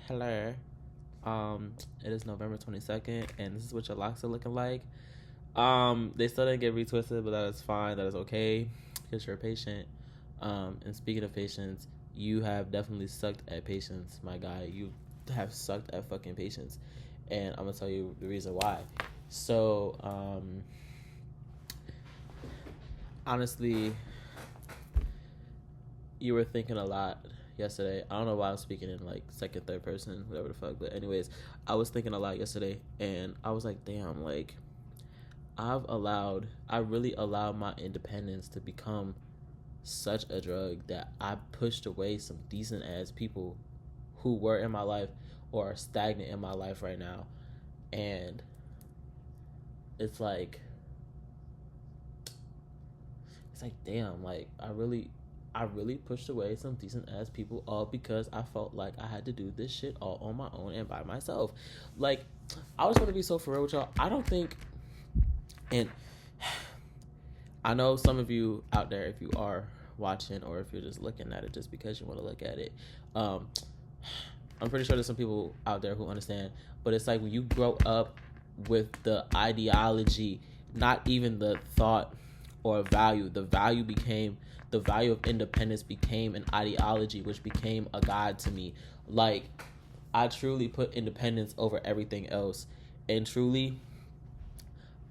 Hello. It is November 22nd, and this is what your locks are looking like. They still didn't get retwisted, but that is fine. That is okay because you're a patient. And speaking of patience, you have definitely sucked at patience, my guy. You have sucked at fucking patience, and I'm gonna tell you the reason why. So, honestly, you were thinking a lot yesterday. I don't know why I'm speaking in like second, third person, whatever the fuck. But anyways, I was thinking a lot yesterday, and I was like, damn, like I really allowed my independence to become such a drug that I pushed away some decent ass people who were in my life or are stagnant in my life right now, and it's like damn, like I really pushed away some decent ass people all because I felt like I had to do this shit all on my own and by myself. Like, I was gonna be so for real with y'all. I don't think, and I know some of you out there, if you are watching or if you're just looking at it just because you want to look at it, um, I'm pretty sure there's some people out there who understand. But it's like when you grow up with the ideology, not even the thought or value. The value of independence became an ideology, which became a god to me. Like, I truly put independence over everything else, and truly,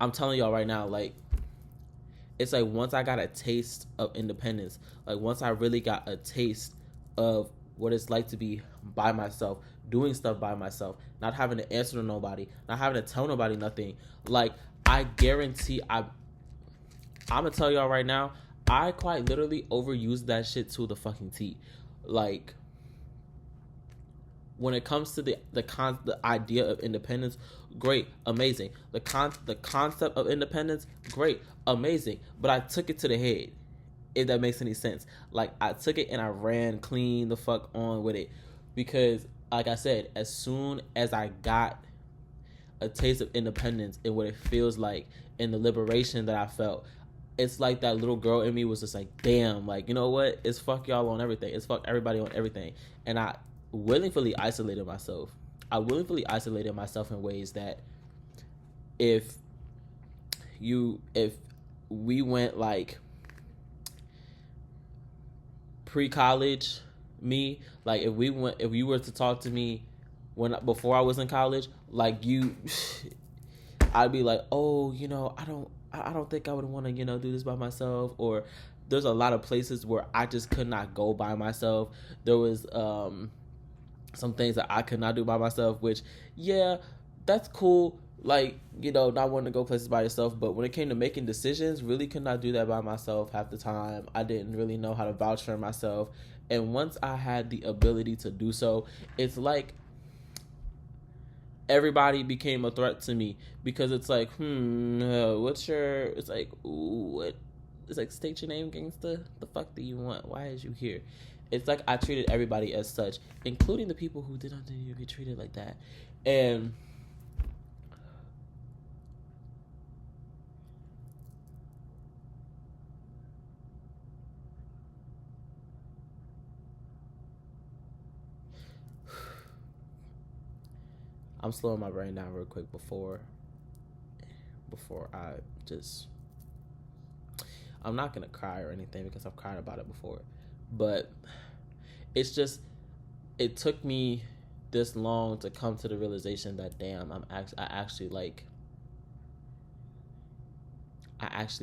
I'm telling y'all right now, like, it's like once I got a taste of independence, like once I really got a taste of what it's like to be by myself, doing stuff by myself, not having to answer to nobody, not having to tell nobody nothing. Like, I guarantee I'm gonna tell y'all right now, I quite literally overused that shit to the fucking T. Like, when it comes to the idea of independence, great, amazing. The concept of independence, great, amazing. But I took it to the head, if that makes any sense. Like, I took it and I ran clean the fuck on with it, because, like I said, as soon as I got a taste of independence and what it feels like and the liberation that I felt, it's like that little girl in me was just like, damn, like, you know what? It's fuck y'all on everything. It's fuck everybody on everything. And I willingly isolated myself. I willingly isolated myself in ways that if if we went like pre-college me, like if you were to talk to me before I was in college, like you I'd be like, oh, I don't think I would want to, do this by myself. Or there's a lot of places where I just could not go by myself. There was some things that I could not do by myself, which, yeah, that's cool. Like, not wanting to go places by yourself. But when it came to making decisions, really could not do that by myself half the time. I didn't really know how to vouch for myself. And once I had the ability to do so, it's like everybody became a threat to me, because it's like, what's your, it's like, ooh, what, it's like, state your name, gangsta. The fuck do you want? Why is you here? It's like I treated everybody as such, including the people who didn't need to be treated like that. And I'm slowing my brain down real quick before I just, I'm not gonna cry or anything because I've cried about it before, but it's just, it took me this long to come to the realization that, damn, I actually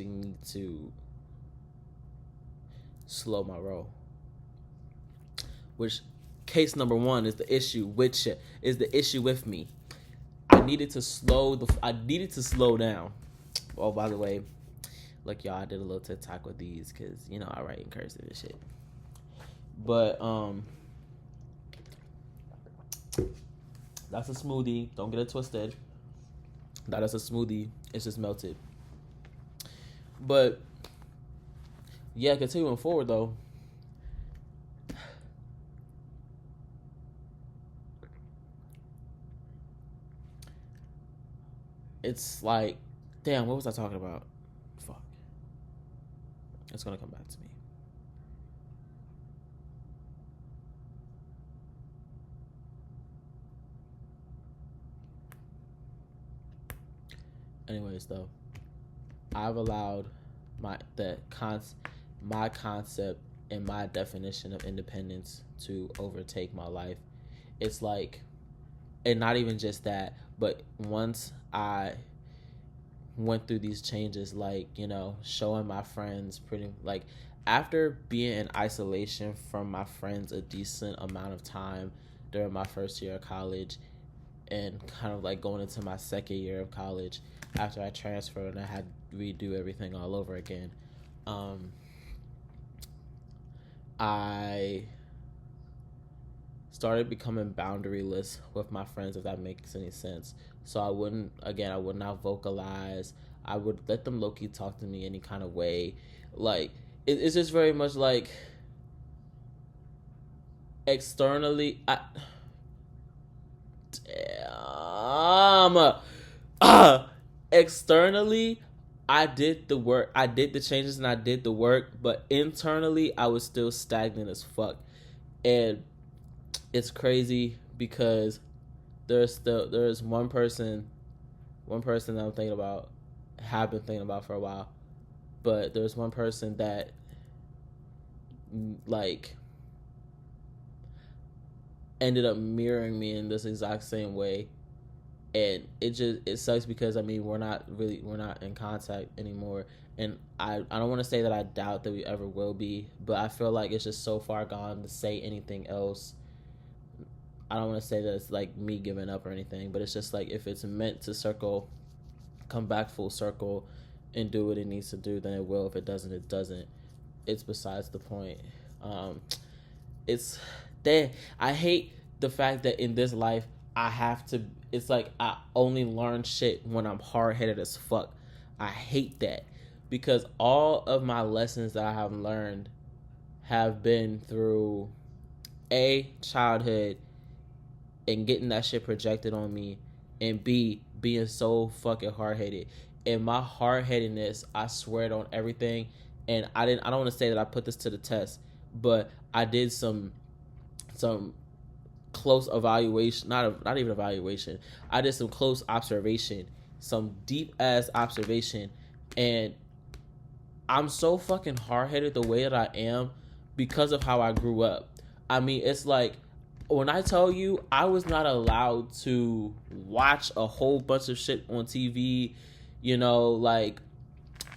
need to slow my roll. Which, case number one is the issue with you, is the issue with me. I needed to slow down. Oh, by the way, look, y'all, I did a little TikTok with these because I write in cursive and shit. But that's a smoothie. Don't get it twisted. That is a smoothie. It's just melted. But yeah, continuing forward though. It's like, damn, what was I talking about? Fuck. It's gonna come back to me. Anyways, though, I've allowed my concept and my definition of independence to overtake my life. It's like, and not even just that, but once I went through these changes, like, showing my friends pretty, like, after being in isolation from my friends a decent amount of time during my first year of college, and kind of like going into my second year of college after I transferred and I had to redo everything all over again, I started becoming boundaryless with my friends, if that makes any sense. So I would not vocalize. I would let them low-key talk to me any kind of way. Like, it's just very much like, externally, externally, I did the work. I did the changes and I did the work, but internally, I was still stagnant as fuck. And it's crazy because there's one person that I'm thinking about, have been thinking about for a while, but there's one person that, like, ended up mirroring me in this exact same way, and it sucks because we're not in contact anymore, and I don't want to say that I doubt that we ever will be, but I feel like it's just so far gone to say anything else. I don't want to say that it's like me giving up or anything, but it's just like, if it's meant to come back full circle and do what it needs to do, then it will. If it doesn't, it doesn't. It's besides the point. I hate the fact that in this life it's like I only learn shit when I'm hard-headed as fuck. I hate that, because all of my lessons that I have learned have been through childhood and getting that shit projected on me, and B, being so fucking hard-headed. And my hard-headedness, I swear it on everything, and I don't want to say that I put this to the test, but I did some close evaluation, not even evaluation. I did some close observation, some deep ass observation, and I'm so fucking hard-headed the way that I am because of how I grew up. It's like, when I tell you, I was not allowed to watch a whole bunch of shit on TV, like,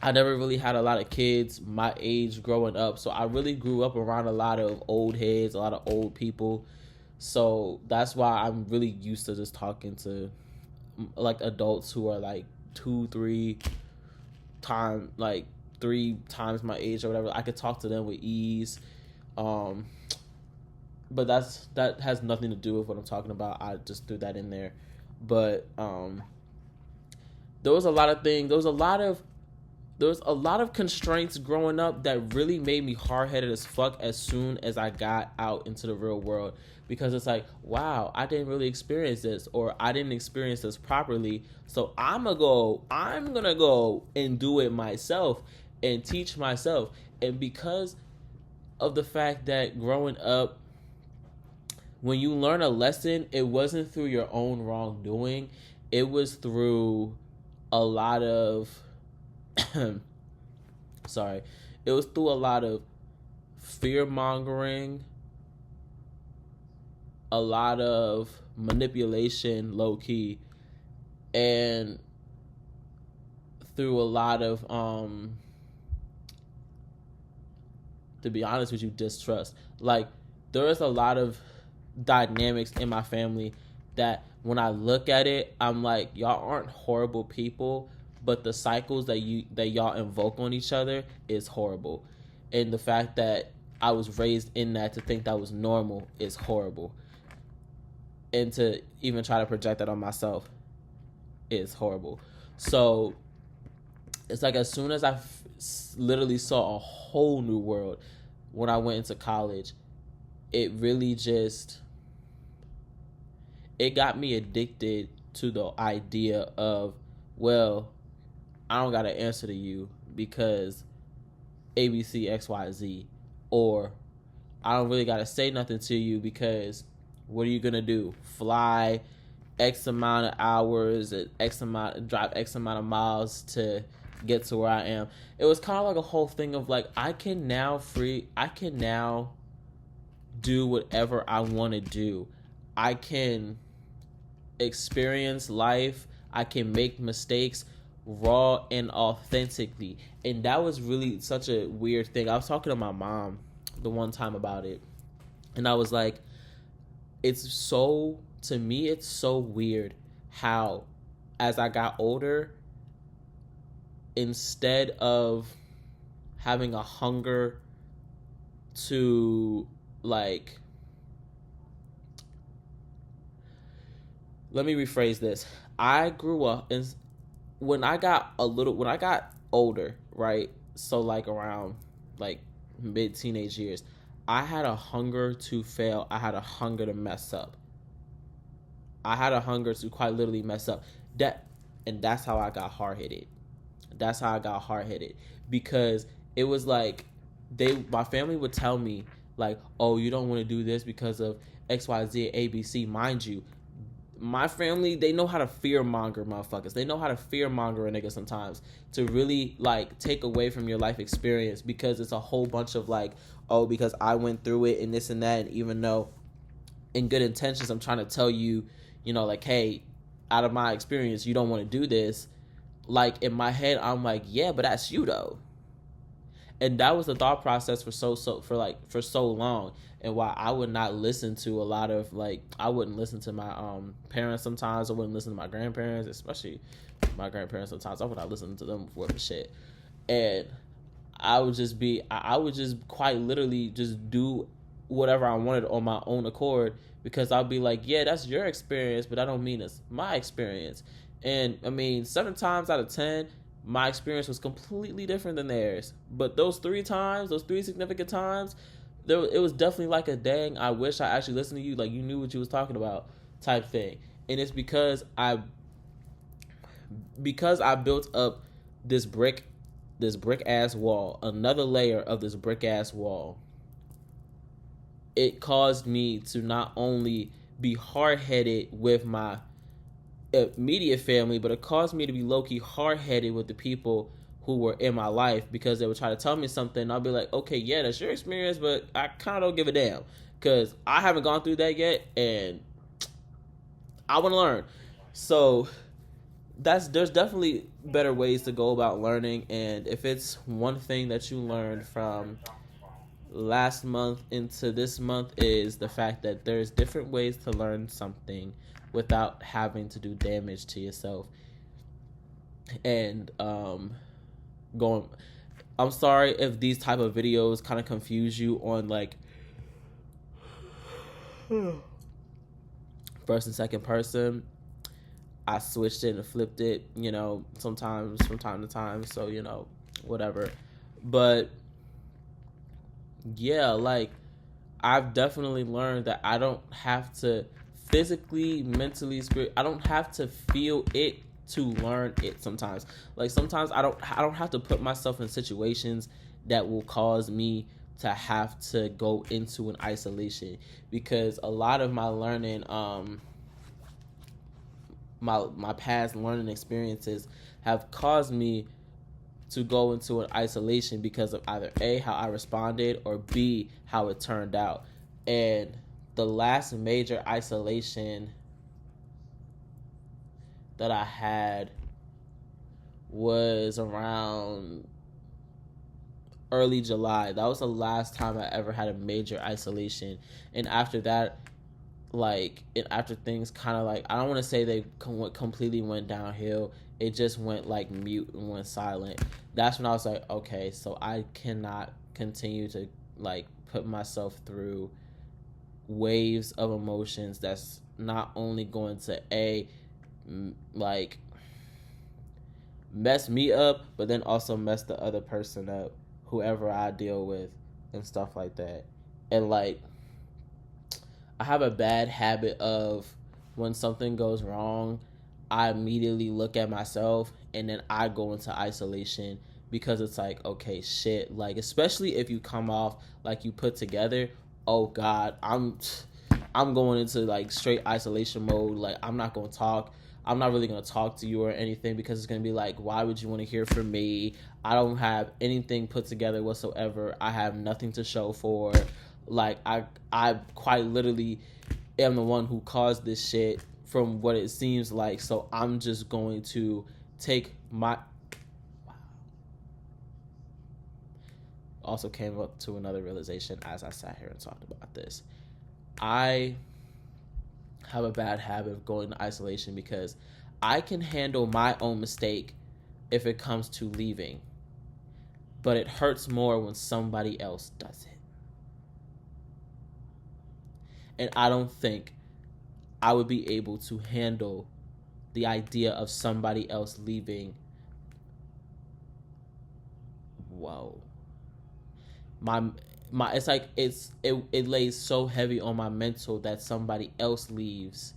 I never really had a lot of kids my age growing up, so I really grew up around a lot of old heads, a lot of old people. So that's why I'm really used to just talking to, like, adults who are like 3 times my age or whatever. I could talk to them with ease. But that has nothing to do with what I'm talking about. I just threw that in there. But there was a lot of things. There was a lot of constraints growing up that really made me hard-headed as fuck as soon as I got out into the real world. Because it's like, wow, I didn't really experience this, or I didn't experience this properly. So I'm gonna go and do it myself and teach myself. And because of the fact that growing up, when you learn a lesson, it wasn't through your own wrongdoing. It was through a lot of it was through a lot of fear-mongering, a lot of manipulation, low-key, and through a lot of, to be honest with you, distrust. Like, there is a lot of dynamics in my family that when I look at it, I'm like, y'all aren't horrible people, but the cycles that y'all invoke on each other is horrible. And the fact that I was raised in that to think that was normal is horrible. And to even try to project that on myself is horrible. So it's like, as soon as I literally saw a whole new world when I went into college, it really just, it got me addicted to the idea of, well, I don't got to answer to you because ABC XYZ, or I don't really got to say nothing to you because what are you going to do? Fly X amount of hours, drive X amount of miles to get to where I am. It was kind of like a whole thing of like, I can now do whatever I want to do. I can experience life. I can make mistakes raw and authentically. And that was really such a weird thing. I was talking to my mom the one time about it, and I was like, to me, it's so weird how, as I got older, instead of having a hunger to, like, let me rephrase this. I grew up, and when I got older, right? So like around like mid-teenage years, I had a hunger to fail. I had a hunger to mess up. I had a hunger to quite literally mess up. And that's how I got hard-headed. That's how I got hard-headed, because it was like my family would tell me like, "Oh, you don't want to do this because of XYZ, ABC." Mind you, my family, they know how to fear monger motherfuckers. They know how to fear monger a nigga sometimes to really like take away from your life experience, because it's a whole bunch of like, oh, because I went through it and this and that. And even though in good intentions, I'm trying to tell you, you know, like, hey, out of my experience, you don't want to do this. Like in my head, I'm like, yeah, but that's you though. And that was the thought process for so long. And why I would not listen to a lot of, like, I wouldn't listen to my parents sometimes. I wouldn't listen to my grandparents, especially my grandparents sometimes. I would not listen to them for shit. And I would just quite literally just do whatever I wanted on my own accord, because I'll be like, yeah, that's your experience, but I don't mean it's my experience. And I mean, 7 times out of 10, my experience was completely different than theirs. But those 3 significant times, it was definitely like a dang, I wish I actually listened to you, like you knew what you was talking about type thing. And it's because I built up this brick ass wall, another layer of this brick ass wall. It caused me to not only be hard-headed with my immediate family, but it caused me to be low-key hard-headed with the people who were in my life, because they would try to tell me something and I'll be like, okay, yeah, that's your experience, but I kind of don't give a damn, because I haven't gone through that yet and I want to learn. So there's definitely better ways to go about learning. And if it's one thing that you learned from last month into this month, is the fact that there's different ways to learn something without having to do damage to yourself. And I'm sorry if these type of videos kind of confuse you on like first and second person. I switched it and flipped it, you know, sometimes from time to time, so, you know, whatever. But yeah, like, I've definitely learned that I don't have to physically, mentally, I don't have to feel it to learn it sometimes. Like, sometimes I don't have to put myself in situations that will cause me to have to go into an isolation, because a lot of my learning, my past learning experiences have caused me to go into an isolation because of either A, how I responded, or B, how it turned out. And the last major isolation that I had was around early July. That was the last time I ever had a major isolation. And after that, like, and after things kind of like, I don't want to say they completely went downhill. It just went like mute and went silent. That's when I was like, okay, so I cannot continue to like put myself through waves of emotions that's not only going to like mess me up, but then also mess the other person up, whoever I deal with and stuff like that. And like, I have a bad habit of, when something goes wrong, I immediately look at myself and then I go into isolation, because it's like, okay, shit, like, especially if you come off like you put together, oh God, I'm going into like straight isolation mode. Like I'm not going to talk. I'm not really going to talk to you or anything because it's going to be like, why would you want to hear from me? I don't have anything put together whatsoever. I have nothing to show for. Like I quite literally am the one who caused this shit from what it seems like. So I'm just going to take my... Also came up to another realization as I sat here and talked about this. I have a bad habit of going to isolation because I can handle my own mistake if it comes to leaving, but it hurts more when somebody else does it. And I don't think I would be able to handle the idea of somebody else leaving. Whoa. My it's like it lays so heavy on my mental that somebody else leaves,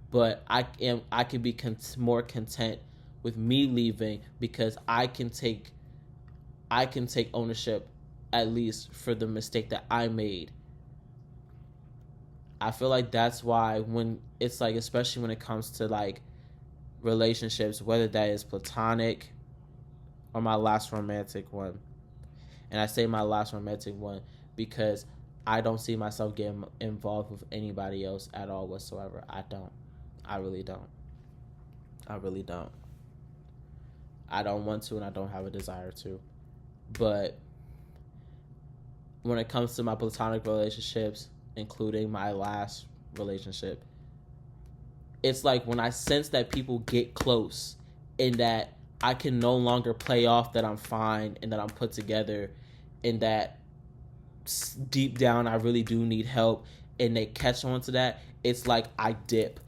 but I can be more content with me leaving because I can take ownership at least for the mistake that I made. I feel like that's why when it's like, especially when it comes to like relationships, whether that is platonic or my last romantic one. And I say my last romantic one because I don't see myself getting involved with anybody else at all whatsoever. I don't. I really don't. I really don't. I don't want to and I don't have a desire to. But when it comes to my platonic relationships, including my last relationship, it's like when I sense that people get close and that I can no longer play off that I'm fine and that I'm put together and that deep down I really do need help and they catch on to that, it's like I dip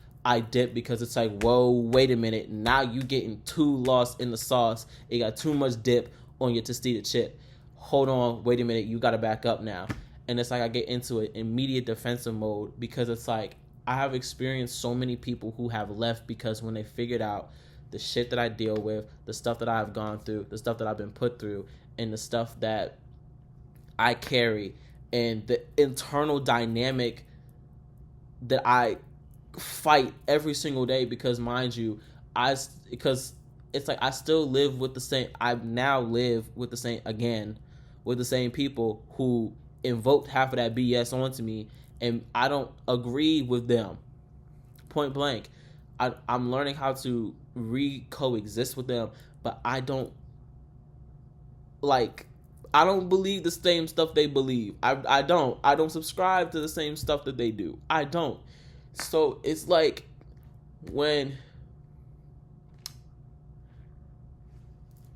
because it's like, whoa, wait a minute, now you getting too lost in the sauce. You got too much dip on your tostita chip. Hold on, wait a minute, you gotta back up now. And it's like I get into an immediate defensive mode because it's like I have experienced so many people who have left because when they figured out the shit that I deal with, the stuff that I've gone through, the stuff that I've been put through, and the stuff that I carry, and the internal dynamic that I fight every single day because, mind you, because it's like I still live with the same, I now live with the same, again, with the same people who invoked half of that BS onto me, and I don't agree with them. Point blank. I'm learning how to coexist with them, but I don't believe the same stuff they believe. I don't subscribe to the same stuff that they do. I don't. So it's like when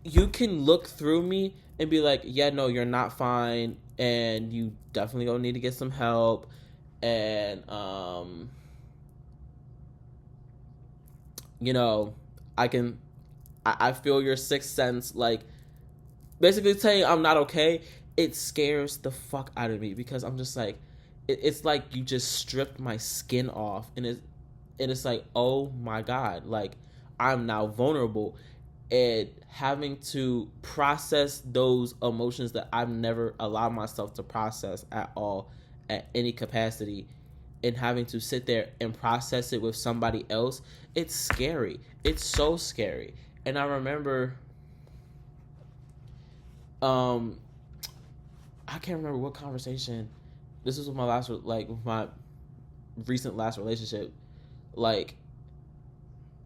you can look through me and be like, yeah, no, you're not fine, and you definitely gonna need to get some help, and you know, I feel your sixth sense, like basically saying I'm not okay. It scares the fuck out of me because I'm just like, it's like you just stripped my skin off, and it's like, oh my God, like I'm now vulnerable, and having to process those emotions that I've never allowed myself to process at all, at any capacity, and having to sit there and process it with somebody else, it's scary. It's so scary. And I remember, I can't remember what conversation. This was with my last, with my recent last relationship. Like,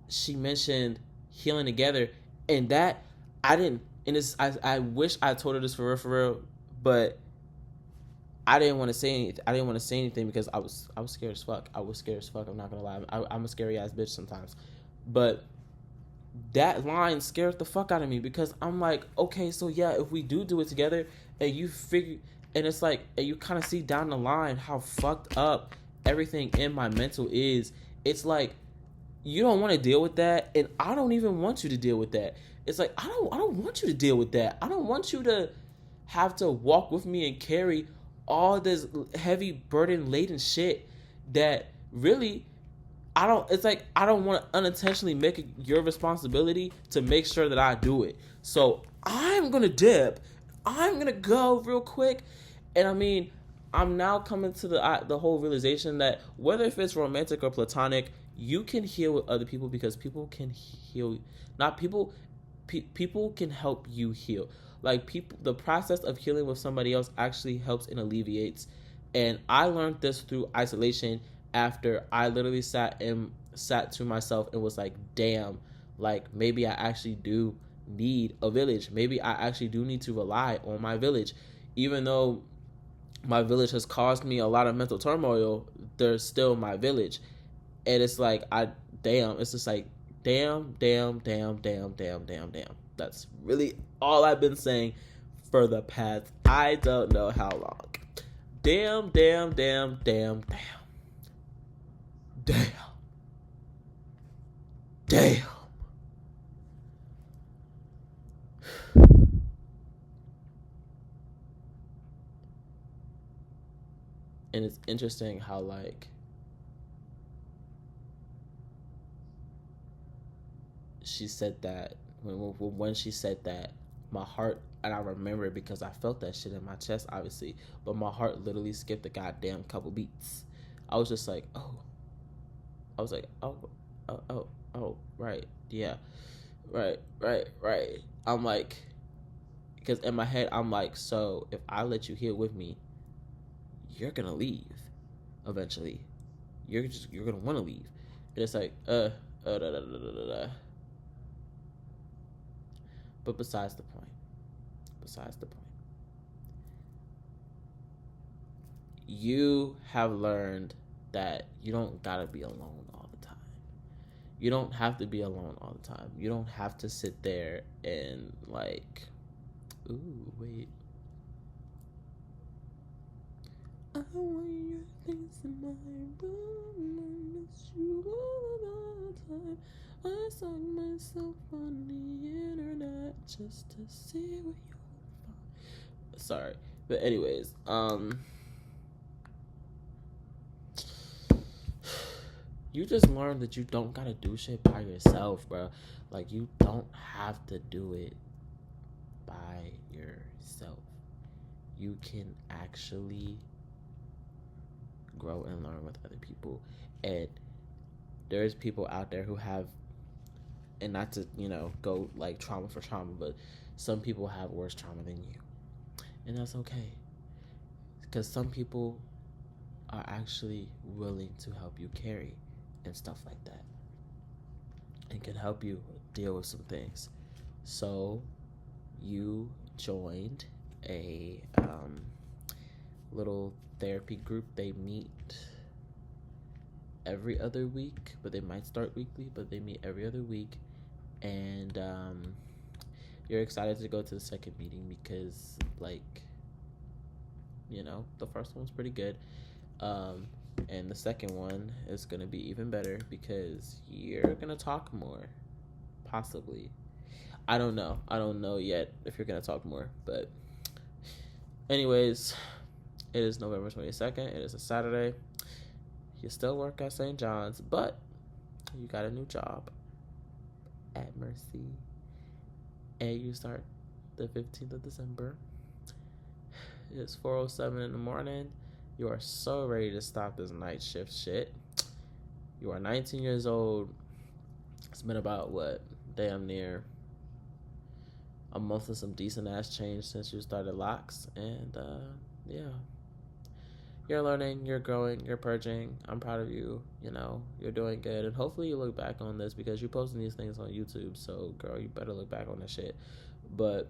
she mentioned healing together, and that I didn't. And it's, I wish I told her this for real, but I didn't want to say anything. I didn't want to say anything because I was scared as fuck. I was scared as fuck. I'm not gonna lie. I'm a scary ass bitch sometimes, but that line scared the fuck out of me because I'm like, okay, so yeah, if we do it together, and you figure, and it's like, and you kind of see down the line how fucked up everything in my mental is. It's like, you don't want to deal with that, and I don't even want you to deal with that. It's like, I don't want you to deal with that. I don't want you to have to walk with me and carry all this heavy burden laden shit that really it's like I don't want to unintentionally make it your responsibility to make sure that I do it. So I'm gonna dip. I'm gonna go real quick, and I mean, I'm now coming to the whole realization that whether if it's romantic or platonic, you can heal with other people because people can heal. Not people, people can help you heal. Like people, the process of healing with somebody else actually helps and alleviates. And I learned this through isolation after I literally sat to myself and was like, damn, like maybe I actually do need a village. Maybe I actually do need to rely on my village, even though my village has caused me a lot of mental turmoil. There's still my village, and it's like it's just like damn, damn, damn, damn, damn, damn, damn. That's really all I've been saying for the past I don't know how long. Damn, damn, damn, damn, damn, damn, damn. And it's interesting how like she said that when she said that, my heart, and I remember it because I felt that shit in my chest obviously, but my heart literally skipped a goddamn couple beats. I was just like, oh, I was like, oh, right, yeah, right. I'm like, because in my head I'm like, so if I let you here with me, you're gonna leave eventually. You're gonna want to leave. And it's like, da, da, da, da, da. But besides the point. You have learned that you don't gotta be alone all the time. You don't have to be alone all the time. You don't have to sit there and like, ooh, wait. I want your things in my room. I miss you all the time. I saw myself on the internet just to see what you found. Sorry, but anyways, you just learned that you don't gotta do shit by yourself, bro. Like you don't have to do it by yourself. You can actually grow and learn with other people, and there's people out there who have, and not to go like trauma for trauma, but some people have worse trauma than you, and that's okay, because some people are actually willing to help you carry and stuff like that, and can help you deal with some things. So you joined a little therapy group. They meet every other week, but they might start weekly, but they meet every other week. And you're excited to go to the second meeting because the first one was pretty good, and the second one is going to be even better because you're going to talk more, possibly. I don't know yet if you're going to talk more, but anyways, it is November 22nd. It is a Saturday. You still work at St. John's, but you got a new job at Mercy, and you start the 15th of December. It's 4:07 in the morning. You are so ready to stop this night shift shit. You are 19 years old. It's been about damn near a month of some decent ass change since you started Loc'd, and yeah. You're learning, you're growing, you're purging. I'm proud of you. You're doing good. And hopefully you look back on this because you're posting these things on YouTube. So, girl, you better look back on this shit. But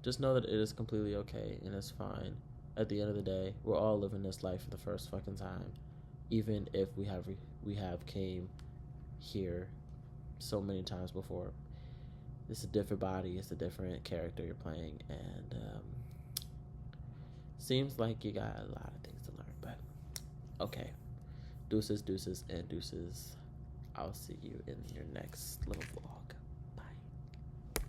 just know that it is completely okay and it's fine. At the end of the day, we're all living this life for the first fucking time. Even if we have came here so many times before. It's a different body. It's a different character you're playing. And seems like you got a lot of things to learn, but okay. Deuces, and deuces. I'll see you in your next little vlog.